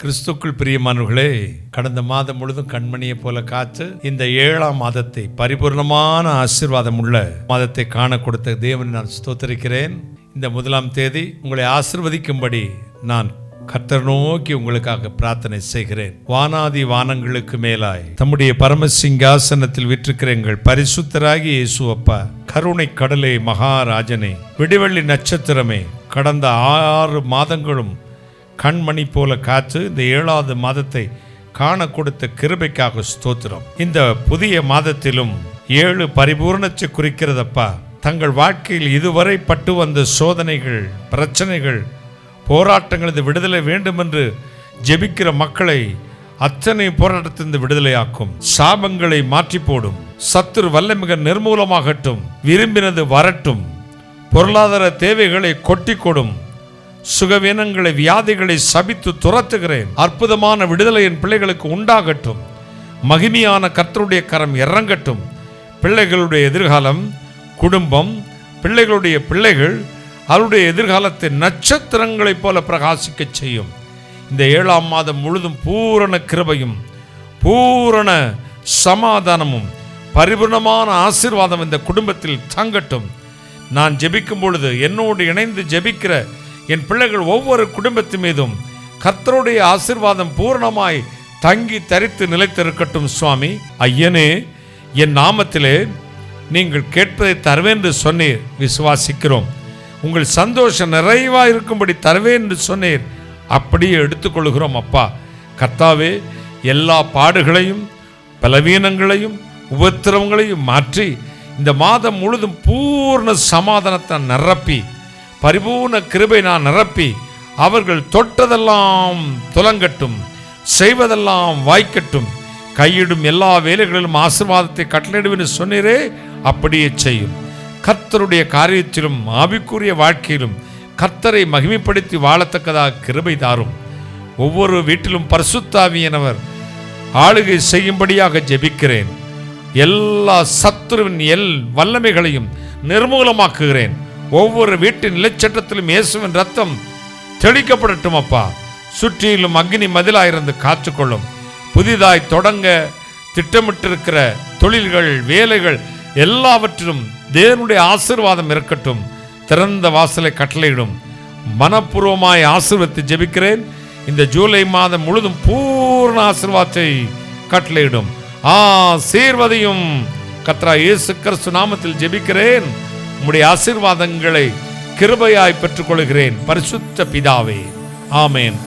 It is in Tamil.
கிறிஸ்துக்குள் பிரியமானவர்களே, கடந்த மாதம் முழுதும் கண்மணியை போல காத்து இந்த 7ஆம் மாதத்தை பரிபூர்ணமான ஆசீர்வாதம் உள்ள மாதத்தை காண கொடுத்த தேவனை நான் ஸ்தோத்திரிக்கிறேன். இந்த 1ஆம் தேதி உங்களை ஆசீர்வதிக்கும்படி நான் கர்த்தர் நோக்கி உங்களுக்காக பிரார்த்தனை செய்கிறேன். வானாதி வானங்களுக்கு மேலாய் தம்முடைய பரம சிங்காசனத்தில் விற்றிருக்கிற எங்கள் பரிசுத்தராகி இயேசு அப்பா, கருணை கடலே, மகாராஜனே, விடிவெள்ளி நட்சத்திரமே, கடந்த 6 மாதங்களும் கண்மணி போல காத்து இந்த 7வது மாதத்தை காண கொடுத்த கிருபைக்காக ஸ்தோத்திரம். இந்த புதிய மாதத்திலும் 7 பரிபூர்ணத்தை குறிக்கிறதப்பா. தங்கள் வாழ்க்கையில் இதுவரை பட்டு வந்த சோதனைகள், பிரச்சனைகள், போராட்டங்கள் இந்த விடுதலை வேண்டும் என்று ஜெபிக்கிற மக்களை அத்தனை போராட்டத்திலிருந்து விடுதலையாக்கும். சாபங்களை மாற்றி போடும். சத்துரு வல்லமிக நிர்மூலமாகட்டும். விரும்பினது வரட்டும். பொருளாதார தேவைகளை கொட்டி கொடும். சுகவீனங்களை, வியாதிகளை சபித்து துரத்துகிறேன். அற்புதமான விடுதலை என் பிள்ளைகளுக்கு உண்டாகட்டும். மகிமையான கர்த்தருடைய கரம் இறங்கட்டும். பிள்ளைகளுடைய எதிர்காலம், குடும்பம், பிள்ளைகளுடைய பிள்ளைகள் அவருடைய எதிர்காலத்தை நட்சத்திரங்களைப் போல பிரகாசிக்க செய்யும். இந்த 7ஆம் மாதம் முழுதும் பூரண கிருபையும் பூரண சமாதானமும் பரிபூர்ணமான ஆசீர்வாதம் இந்த குடும்பத்தில் தங்கட்டும். நான் ஜெபிக்கும் பொழுது என்னோடு இணைந்து ஜெபிக்கிற என் பிள்ளைகள் ஒவ்வொரு குடும்பத்தின் மீதும் கர்த்தருடைய ஆசீர்வாதம் பூரணமாய் தங்கி தரித்து நிலைத்திருக்கட்டும். சுவாமி, ஐயனே, என் நாமத்திலே நீங்கள் கேட்பதை தருவேன் என்று சொன்னீர். விசுவாசிக்கிறோம். உங்கள் சந்தோஷம் நிறைவாக இருக்கும்படி தருவேன் என்று சொன்னீர். அப்படியே எடுத்துக்கொள்கிறோம் அப்பா. கர்த்தாவே, எல்லா பாடுகளையும் பலவீனங்களையும் உபத்திரவங்களையும் மாற்றி இந்த மாதம் முழுதும் பூர்ண சமாதானத்தை நிரப்பி, பரிபூர்ண கிருபை நான் நிரப்பி, அவர்கள் தொட்டதெல்லாம் துலங்கட்டும், செய்வதெல்லாம் வாய்க்கட்டும், கையிடும் எல்லா வேலைகளிலும் ஆசீர்வாதத்தை கட்டளையிடுவேன் சொன்னீரே, அப்படியே செய்யும். கர்த்தருடைய காரியத்திலும் ஆவிக்குரிய வாழ்க்கையிலும் கர்த்தரை மகிமைப்படுத்தி வாழத்தக்கதாக கிருபை தாரும். ஒவ்வொரு வீட்டிலும் பரிசுத்த ஆவியானவர் ஆளுகை செய்யும்படியாக ஜெபிக்கிறேன். எல்லா சத்துருவின் வல்லமைகளையும் நிர்மூலமாக்குகிறேன். ஒவ்வொரு வீட்டின் நிலச்சட்டத்திலும் இயேசுவின் ரத்தம் தெளிக்கப்படட்டும் அப்பா. சுற்றிலும் அக்னி மதிலாயிருந்து காத்துக்கொள்ளும். புதிதாய் தொடங்க திட்டமிட்டிருக்கிற தொழில்கள், வேலைகள் எல்லாவற்றிலும் தேவனுடைய ஆசீர்வாதம் இருக்கட்டும். திறந்த வாசலை கட்டளையிடும். மனப்பூர்வமாய் ஆசீர்வதித்து ஜெபிக்கிறேன். இந்த ஜூலை மாதம் முழுதும் பூர்ண ஆசீர்வாதத்தை கட்டளையிடும். ஆசீர்வதியும். கர்த்தராகிய இயேசு கிறிஸ்து நாமத்தில் ஜெபிக்கிறேன். உம்முடைய ஆசீர்வாதங்களை கிருபையாய் பெற்றுக்கொள்கிறேன். பரிசுத்த பிதாவே, ஆமேன்.